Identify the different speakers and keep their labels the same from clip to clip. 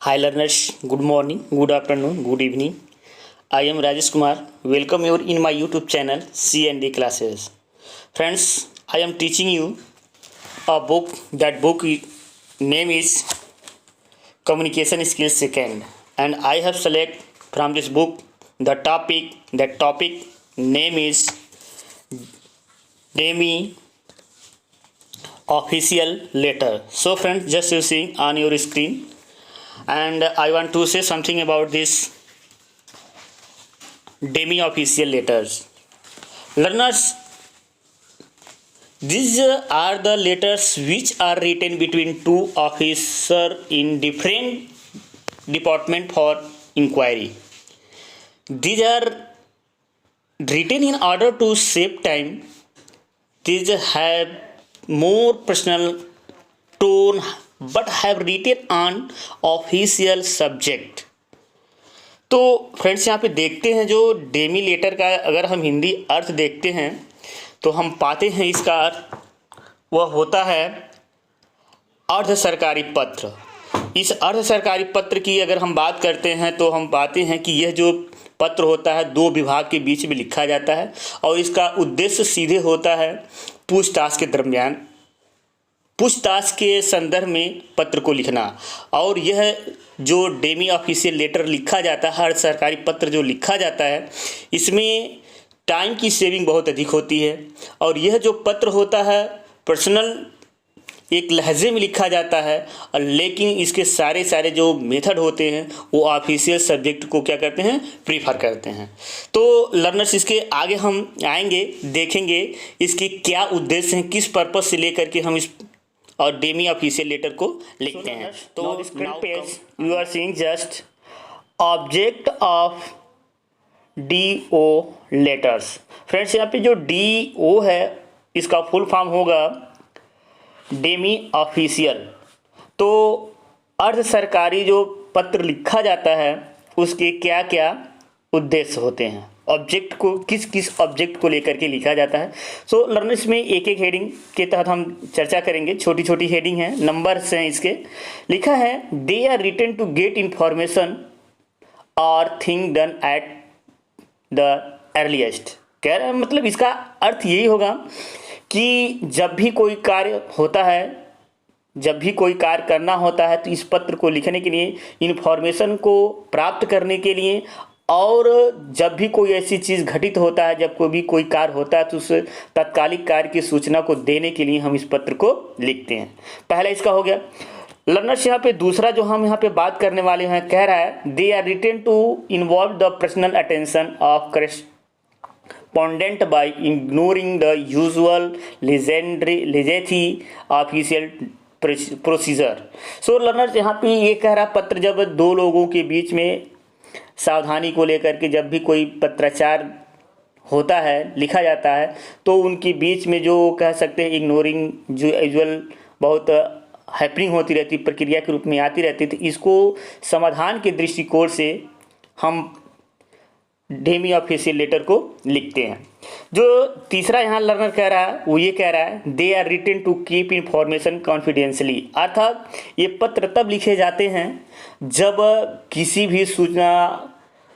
Speaker 1: Hi learners, good morning, good afternoon, good evening. I am Rajesh Kumar. Welcome you in my YouTube channel C&D Classes. Friends, I am teaching you a book. That name is Communication Skills Second, and I have select from this book the topic. That topic name is Demi Official Letter. So friends, just you see on your screen, and I want to say something about this demi official letters. Learners, these are the letters which are written between two officers in different department for inquiry. These are written in order to save time. These have more personal tone but have written on official subject. तो friends यहाँ पे देखते हैं जो Demi letter का अगर हम हिंदी अर्थ देखते हैं तो हम पाते हैं इसका अर्थ वह होता है अर्ध सरकारी पत्र. इस अर्ध सरकारी पत्र की अगर हम बात करते हैं तो हम पाते हैं कि यह जो पत्र होता है दो विभाग के बीच में लिखा जाता है और इसका उद्देश्य सीधे होता है पूछताछ के दरमियान, पूछताछ के संदर्भ में पत्र को लिखना. और यह जो डेमी ऑफिशियल लेटर लिखा जाता है, हर सरकारी पत्र जो लिखा जाता है, इसमें टाइम की सेविंग बहुत अधिक होती है. और यह जो पत्र होता है पर्सनल एक लहजे में लिखा जाता है, और लेकिन इसके सारे जो मेथड होते हैं वो ऑफिशियल सब्जेक्ट को क्या करते हैं, प्रीफर करते हैं. तो लर्नर्स इसके आगे हम आएंगे, देखेंगे इसके क्या उद्देश्य हैं, किस पर्पस से लेकर के हम इस और डेमी ऑफिशियल लेटर को लिखते हैं. तो screen page you are seeing just object of DO letters. Friends यहाँ पे जो DO है इसका फुल फॉर्म होगा डेमी ऑफिशियल. तो अर्ध सरकारी जो पत्र लिखा जाता है उसके क्या क्या उद्देश्य होते हैं, ऑब्जेक्ट को किस ऑब्जेक्ट को लेकर के लिखा जाता है. सो लर्नर्स में एक हेडिंग के तहत हम चर्चा करेंगे. छोटी छोटी हेडिंग हैं, नंबर्स हैं इसके. लिखा है they are written to get information और thing done at the earliest. कह रहे हैं मतलब इसका अर्थ यही होगा कि जब भी कोई कार्य होता है, जब भी कोई कार्य करना होता है तो इस पत्र को लिखने के लिए, इन्फॉर्मेशन को प्राप्त करने के लिए, और जब भी कोई ऐसी चीज़ घटित होता है, जब कोई कार्य होता है तो उस तत्कालिक कार्य की सूचना को देने के लिए हम इस पत्र को लिखते हैं. पहला इसका हो गया. लर्नर्स यहाँ पे दूसरा जो हम यहाँ पे बात करने वाले हैं, कह रहा है they are written to involve the personal attention of correspondent by ignoring the usual लेजेथी ऑफिशियल प्रोसीजर. सो लर्नर्स यहाँ पे ये कह रहा पत्र जब दो लोगों के बीच में सावधानी को लेकर के जब भी कोई पत्राचार होता है, लिखा जाता है, तो उनके बीच में जो कह सकते हैं इग्नोरिंग जो यूजुअल बहुत हैपनिंग होती रहती, प्रक्रिया के रूप में आती रहती थी, इसको समाधान के दृष्टिकोण से हम डेमी ऑफिशियल लेटर को लिखते हैं. जो तीसरा यहाँ लर्नर कह रहा है वो ये कह रहा है they are written to keep information confidentially. अर्थात ये पत्र तब लिखे जाते हैं जब किसी भी सूचना,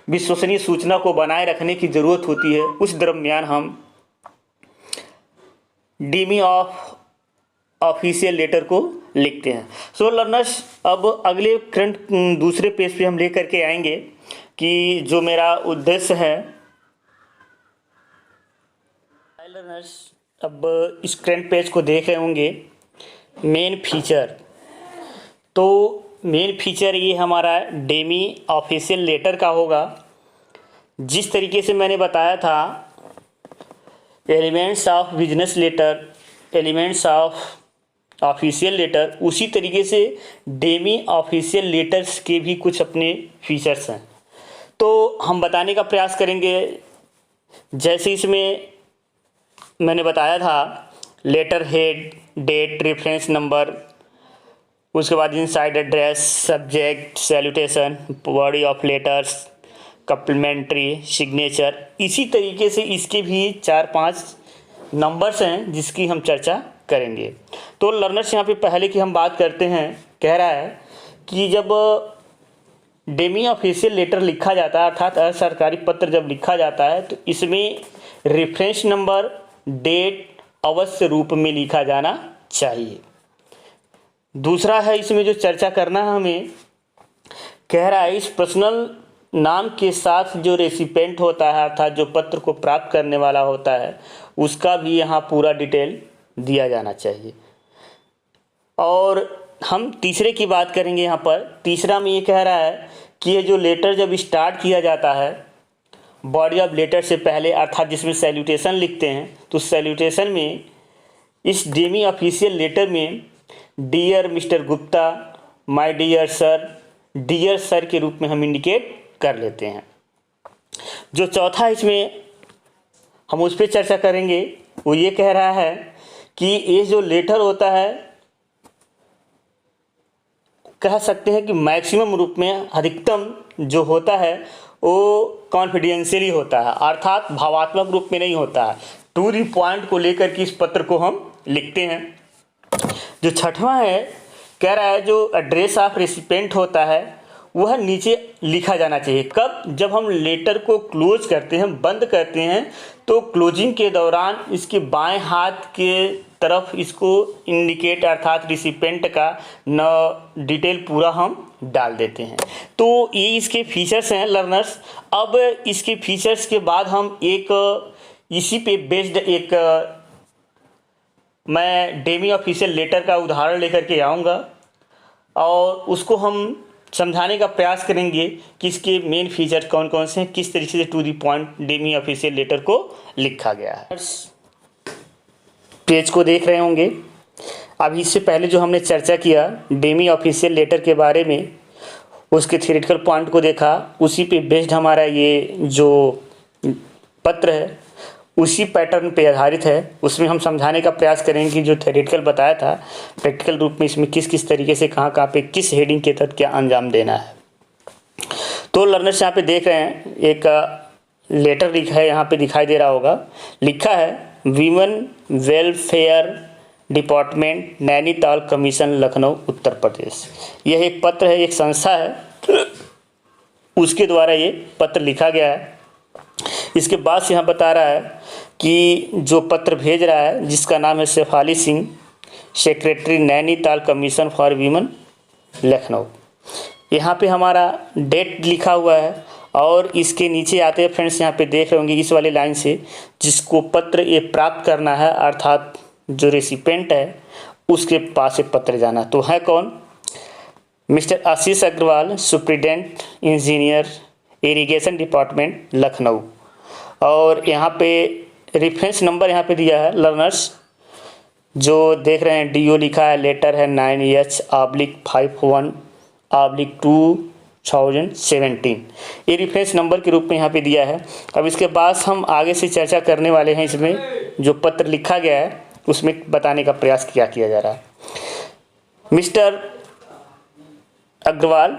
Speaker 1: विश्वसनीय सूचना को बनाए रखने की ज़रूरत होती है, उस दरमियान हम डेमी ऑफिशियल लेटर को लिखते हैं. सो लर्नर्स अब अगले करंट दूसरे पेज पे हम लेकर के आएंगे कि जो मेरा उद्देश्य है. लर्नर्स अब इस करंट पेज को देख रहे होंगे, मेन फीचर. तो मेन फीचर ये हमारा डेमी ऑफिशियल लेटर का होगा. जिस तरीके से मैंने बताया था elements of business letter, elements of official letter, उसी तरीके से डेमी ऑफिशियल लेटर्स के भी कुछ अपने फीचर्स हैं. तो हम बताने का प्रयास करेंगे. जैसे इसमें मैंने बताया था letterhead, date, reference number, उसके बाद inside address, subject, salutation, body of letters, complimentary, signature. इसी तरीके से इसके भी 4-5 नंबर्स हैं जिसकी हम चर्चा करेंगे. तो लर्नर्स यहाँ पे पहले की हम बात करते हैं, कह रहा है कि जब डेमी ऑफिशियल लेटर लिखा जाता है, अर्थात असरकारी पत्र जब लिखा जाता है तो इसमें रेफरेंस नंबर, डेट अवश्य रूप में लिखा जाना चाहिए। दूसरा है इसमें जो चर्चा करना है हमें, कह रहा है इस पर्सनल नाम के साथ जो रेसिपेंट होता है अर्थात जो पत्र को प्राप्त करने वाला होता है उसका भी यहाँ पूरा डिटेल दिया जाना चाहिए। और हम तीसरे की बात करेंगे। यहाँ पर तीसरा में ये कह रहा है कि ये जो लेटर जब स्टार्ट किया जाता है बॉडी ऑफ लेटर से पहले अर्थात जिसमें सैल्यूटेशन लिखते हैं तो सैल्यूटेशन में इस डेमी ऑफिशियल लेटर में dear Mister Gupta, my dear sir के रूप में हम इंडिकेट कर लेते हैं। जो चौथा इसमें हम उस पर चर्चा करेंगे वो ये कह रहा है कि ये जो लेटर होता है कह सकते हैं कि मैक्सिमम रूप में अधिकतम जो होता है वो कॉन्फिडेंशियली होता है अर्थात भावात्मक रूप में नहीं होता है, टू द पॉइंट को लेकर के इस पत्र को हम लिखते हैं। जो छठवां है कह रहा है जो एड्रेस ऑफ रेसिपेंट होता है वह नीचे लिखा जाना चाहिए। कब? जब हम लेटर को क्लोज करते हैं, बंद करते हैं तो क्लोजिंग के दौरान इसके बाएं हाथ के तरफ इसको इंडिकेट अर्थात रिसिपेंट का न डिटेल पूरा हम डाल देते हैं। तो ये इसके फीचर्स हैं लर्नर्स। अब इसके फीचर्स के बाद हम एक इसी पे बेस्ड एक मैं डेमी ऑफिशियल लेटर का उदाहरण लेकर के आऊँगा और उसको हम समझाने का प्रयास करेंगे कि इसके मेन फीचर कौन कौन से हैं, किस तरीके से to the point demi official letter को लिखा गया है। पेज को देख रहे होंगे। अभी इससे पहले जो हमने चर्चा किया डेमी ऑफिशियल लेटर के बारे में, उसके थ्योरेटिकल पॉइंट को देखा, उसी पे बेस्ड हमारा ये जो पत्र है उसी पैटर्न पे आधारित है। उसमें हम समझाने का प्रयास करेंगे कि जो थ्योरेटिकल बताया था प्रैक्टिकल रूप में इसमें किस किस तरीके से कहाँ कहाँ पे किस हेडिंग के तहत क्या अंजाम देना है। तो लर्नर्स यहाँ पे देख रहे हैं एक लेटर लिखा है, यहाँ पे दिखाई दे रहा होगा, लिखा है women welfare department Nainital commission Lucknow Uttar Pradesh. यह एक पत्र है, एक संस्था है, उसके द्वारा ये पत्र लिखा गया है। इसके बाद से यहाँ बता रहा है कि जो पत्र भेज रहा है जिसका नाम है Shefali Singh, secretary Nainital commission for women Lucknow. यहाँ पे हमारा डेट लिखा हुआ है और इसके नीचे आते हैं फ्रेंड्स, यहाँ पे देख रहे होंगे इस वाले लाइन से जिसको पत्र ये प्राप्त करना है अर्थात जो रेसिपेंट है उसके पास से पत्र जाना। तो है कौन? Mister Ashish Agrawal, superintendent engineer irrigation department Lucknow. और यहाँ पे रेफरेंस नंबर यहाँ पे दिया है लर्नर्स, जो देख रहे हैं DO लिखा है, लेटर है 9H/51/2017। ये रेफरेंस नंबर के रूप में यहाँ पे दिया है। अब इसके बाद हम आगे से चर्चा करने वाले हैं, इसमें जो पत्र लिखा गया है उसमें बताने का प्रयास किया जा रहा है। मिस्टर अग्रवाल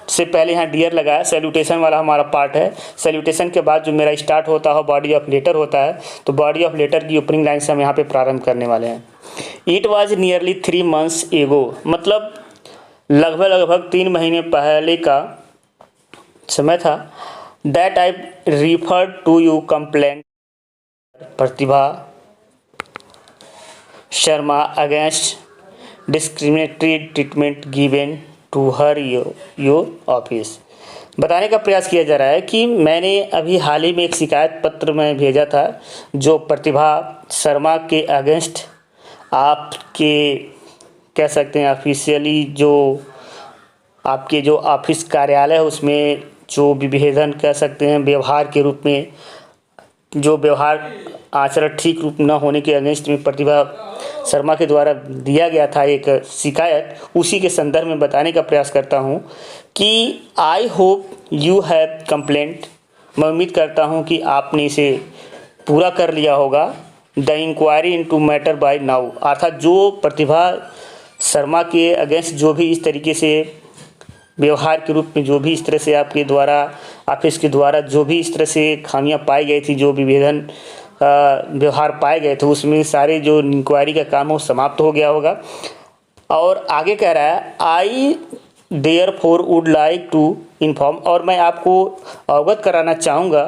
Speaker 1: से पहले यहाँ डियर लगाया, सैल्यूटेशन वाला हमारा पार्ट है। सैल्यूटेशन के बाद जो मेरा स्टार्ट होता है बॉडी ऑफ लेटर होता है, तो बॉडी ऑफ लेटर की ओपनिंग लाइन से हम यहाँ पे प्रारंभ करने वाले हैं। इट वाज नियरली 3 months एगो, मतलब लगभग 3 महीने पहले का समय था। That I refer to you complaint Pratibha Sharma against discriminatory treatment given to her your office. बताने का प्रयास किया जा रहा है कि मैंने अभी हाल ही में एक शिकायत पत्र में भेजा था जो प्रतिभा शर्मा के अगेंस्ट आपके कह सकते हैं ऑफिशियली जो आपके जो ऑफिस कार्यालय है उसमें जो विभेदन कह सकते हैं व्यवहार के रूप में जो व्यवहार आचरण ठीक रूप न होने के अगेंस्ट में प्रतिभा शर्मा के द्वारा दिया गया था एक शिकायत, उसी के संदर्भ में बताने का प्रयास करता हूं कि I hope you have complaint. मैं उम्मीद करता हूं कि आपने इसे पूरा कर लिया होगा। The inquiry into matter by now, अर्थात जो प्रतिभा शर्मा के अगेंस्ट जो भी इस तरीके से व्यवहार के रूप में जो भी इस तरह से आपके द्वारा ऑफिस के द्वारा जो भी इस तरह से खामियां पाई गई थी, जो विभेदन व्यवहार पाए गए थे, उसमें सारे जो इंक्वायरी का काम है वो समाप्त हो गया होगा। और आगे कह रहा है I therefore would like to inform, और मैं आपको अवगत कराना चाहूँगा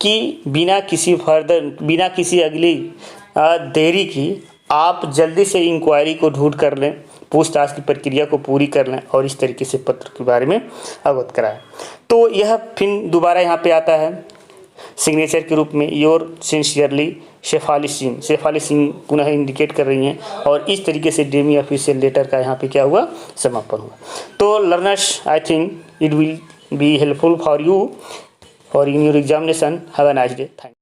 Speaker 1: कि बिना किसी अगली देरी की आप जल्दी से इंक्वायरी को ढूंढ कर लें, पूछताछ की प्रक्रिया को पूरी कर लें और इस तरीके से पत्र के बारे में अवगत कराएं। तो यह फिर दोबारा यहाँ पे आता है सिग्नेचर के रूप में, योर सिंसियरली शेफाली सिंह पुनः इंडिकेट कर रही हैं, और इस तरीके से डेमी ऑफिशियल लेटर का यहाँ पे क्या हुआ, समापन हुआ। तो learners, I think it will be helpful for you और in your examination. Have a nice day. Thank you.